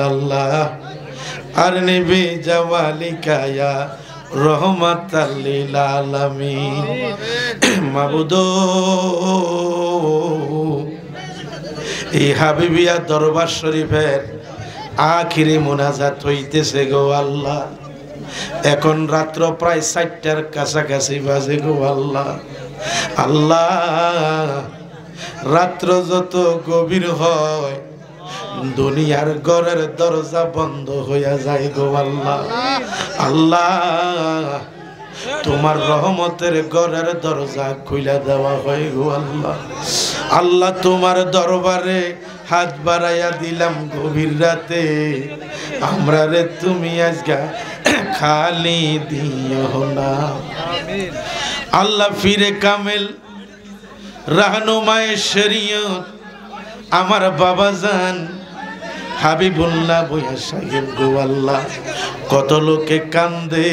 আল্লাহ আর নবী জামালিকা ইয়া রহমাতাল লিল আলামিন। মাবুদ এই হাবিবিয়া দরবার শরীফের আখিরি মুনাজাত হইতেছে গো আল্লাহ। এখন রাত্র প্রায় 4টার কাছাকাছি বাজে গো আল্লাহ। আল্লাহ রাত্র যত গভীর হয় দুনিয়ার ঘরের দরজা বন্ধ হইয়া যায় গো আল্লাহ। আল্লাহ তোমার রহমতের ঘরের দরজা খুলে দেওয়া হয় গো আল্লাহ। আল্লাহ তোমার দরবারে হাত বাড়াইয়া দিলাম গভীর রাতে, আমরা রে তুমি আজকে খালি দিও না। আল্লাহ ফিরে কামেল রাহনুমায়ে শরীয়ত আমার বাবা জান হাবিবুল্লাহ বইয়া সাহেব গো আল্লাহ, কত লোকে কান্দে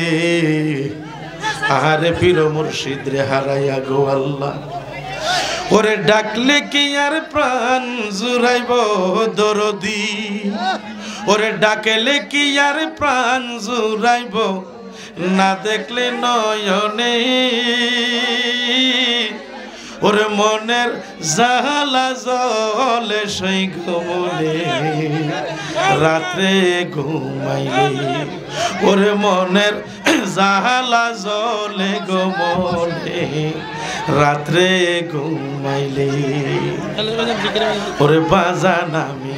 আহারে পীর মুর্শিদ রে হারাইয়া গো আল্লাহ। ওরে ডাকলে কি আর প্রাণ জুড়াইব দরদি, ওরে ডাকলে কি আর প্রাণ জুড়াইব, না দেখলে নয়নে ওরে মনের জালা জলে সেই ঘুমলে রাত্রে ঘুমাইলে, ওরে মনের জালা জলে ঘুমলে রাত্রে ঘুমাইলে। ওরে বাজান আমি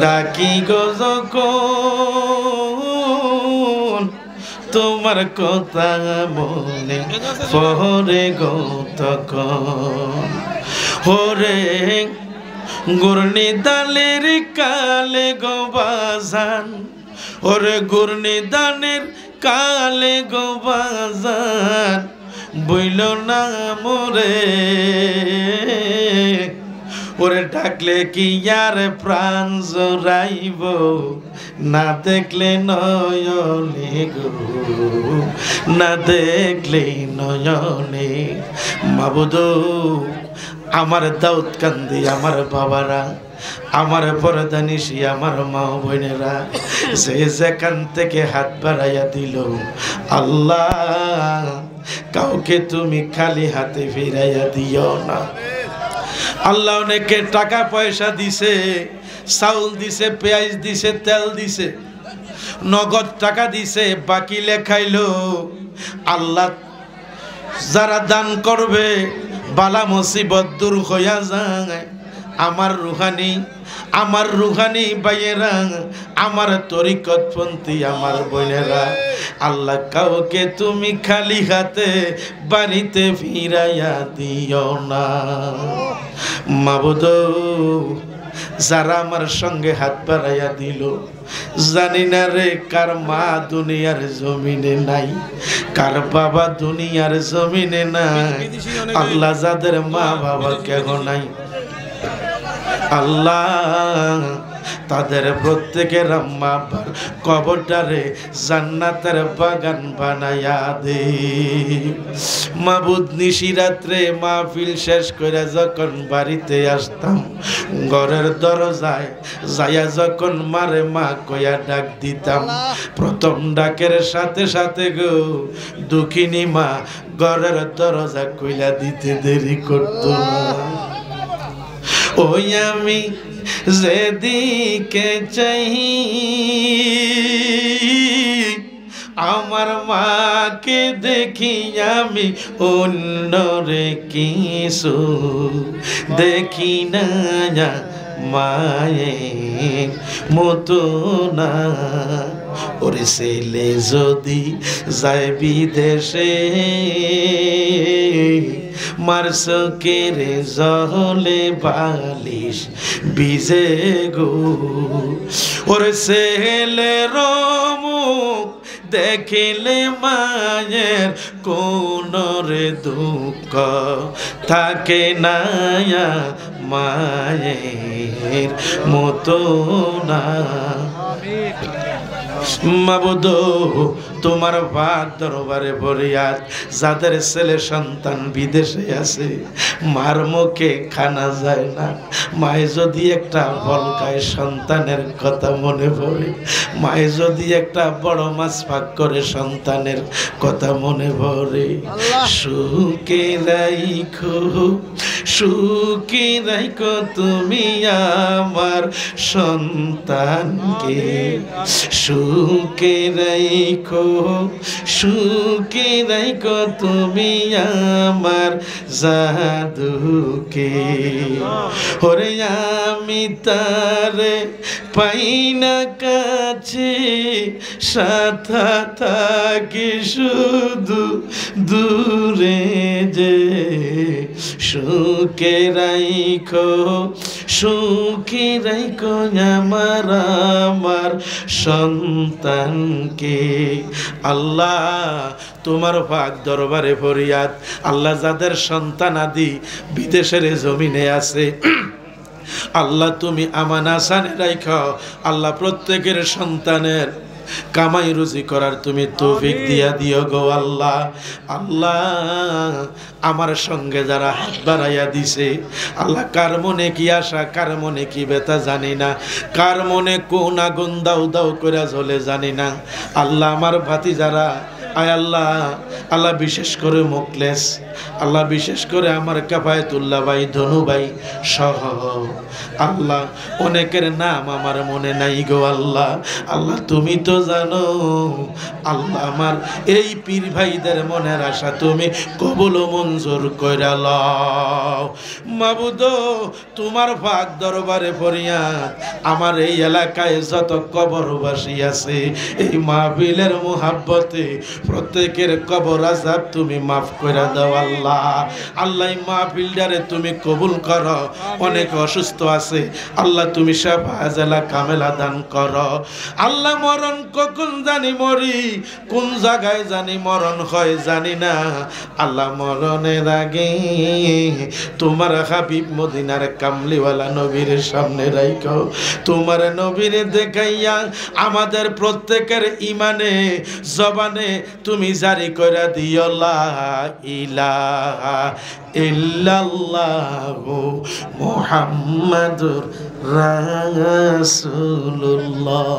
ডাকি গো যখন তোমার কথা মনে পড়ে গো তখন, ওরে গুরনি দালের কালে গো বাজান, ওরে গুরনি দানের কালে গো বাজান বইল না মোরে, ওরে ডাকলে কি আর প্রাণ জোড়াইব, না দেখলে নয়নে গো, না দেখলে নয়নে। মাবুদ আমার দাউদ কান্দি আমার বাবারা, আমার পরদানিশি আমার মা বোনেরা যে যেখান থেকে হাত বাড়াইয়া দিল, আল্লাহ কাউকে তুমি খালি হাতে ফিরাইয়া দিও না। আল্লাহ অনেকে টাকা পয়সা দিছে, চাউল দিছে, পেঁয়াজ দিছে, তেল দিছে, নগদ টাকা দিছে, বাকি লেখাইলো। আল্লাহ যারা দান করবে বালা মুসিবত দূর হইয়া যায়। আমার রুহানি ভাইয়েরা, আমার তরিকতপন্থী আমার বোনেরা, আল্লাহ কাউকে তুমি খালি হাতে বাড়িতে ফিরাইয়া দিও না। মাবুদ যারা আমার সঙ্গে হাত বাড়াইয়া দিল, জানি না রে কার মা দুনিয়ার জমিনে নাই, কার বাবা দুনিয়ার জমিনে নাই। আল্লাহ যাদের মা বাবা কেহ নাই, আল্লাহ তাদের প্রত্যেকের আম্মা আব্বার কবরটারে জান্নাতের বাগান বানাইয়া দে। মাবুদ নিশি রাত্রে মাহফিল শেষ করে যখন বাড়িতে আসতাম, ঘরের দরজায় যাইয়া যখন মারে মা কইয়া ডাক দিতাম, প্রথম ডাকের সাথে সাথে গো দুঃখিনী মা ঘরের দরজা কইলা দিতে দেরি করতো না। ওই আমি যেদিকে চাই আমার মাকে দেখি আমি অন্যরে কিছু দেখি না, মায়ের মতো না। ওরে ছেলে যদি যায় বিদেশে, মার চোখের জলে বালিশ ভিজে গো, ওরে ছেলের মুখ দেখিলে মায়ের কোন রে দুঃখ থাকে না, মায়ের মতো না। মাবুদ তোমার পাক দরবারে ফরিয়াদ, যাদের ছেলে সন্তান বিদেশে আছে, মার মুখে খানা যায় না, মায়ে যদি একটা ফল খায় সন্তানের কথা মনে পড়ে, মায়ে যদি একটা বড় মাছ পাক করে সন্তানের কথা মনে পড়ে। সুখে রাইখো, সুখে রাইখো তুমি আমার সন্তানকে, সুখে রাইখো, সুখে রাইখো তুমি আমার জাদুকে। ওরে আমি তারে পাই না কাছে, সাথা থাকি শুধু দূরে যে। সুখে রাইখো, সুখে রাইখো আমার আমার সন্তানকে। আল্লাহ তোমার পাক দরবারে ফরিয়াদ, আল্লাহ যাদের সন্তান আদি বিদেশের জমিনে আছে, আল্লাহ তুমি আমানাসানে রাইখো। আল্লাহ প্রত্যেকের সন্তানের কামাই রুজি করার তুমি তৌফিক দিয়া দিও গো আল্লাহ। আল্লাহ আমার সঙ্গে যারা হাত বাড়াইয়া দিছে, আল্লাহ কার মনে কি আশা, কার মনে কি ব্যথা জানি না, কার মনে কোন আগুন দাউ দাউ করে জ্বলে জানি না। আল্লাহ আমার ভাতিজারা, আয় আল্লাহ, আল্লাহ বিশেষ করে মুখলেস, আল্লাহ বিশেষ করে আমার কাফায়েতুল্লাহ ভাই, ধনু ভাই সহ আল্লাহ অনেকের নাম আমার মনে নাই গো আল্লাহ। আল্লাহ তুমি তো জানো। আল্লাহ আমার এই পীর ভাইদের মনের আশা তুমি কবুল মঞ্জুর কইরা লও। মাবুদ তোমার পাক দরবারে ফরিয়াদ, আমার এই এলাকায় যত কবরবাসী আছে, এই মাহফিলের মুহাব্বতে প্রত্যেকের কবর আযাব তুমি মাফ কইরা দাও আল্লাহ। আল্লাহ মাহফিলটারে তুমি কবুল করো। অনেক অসুস্থ আছে, আল্লাহ তুমি শাফা আজলা কামেলা দান করো। আল্লাহ মরণ কখন জানি মরি, কোন জায়গায় জানি মরণ হয় জানি না। আল্লাহ মরণের আগে তোমার হাবিব মদিনার কামলিওয়ালা নবীর সামনে রাইখো। তোমার নবীর দেখাইয়া আমাদের প্রত্যেকের ইমানে জবানে তুমি জারি করে দিও লা ইলাহা ইল্লাল্লাহু মুহাম্মাদুর রাসূলুল্লাহ।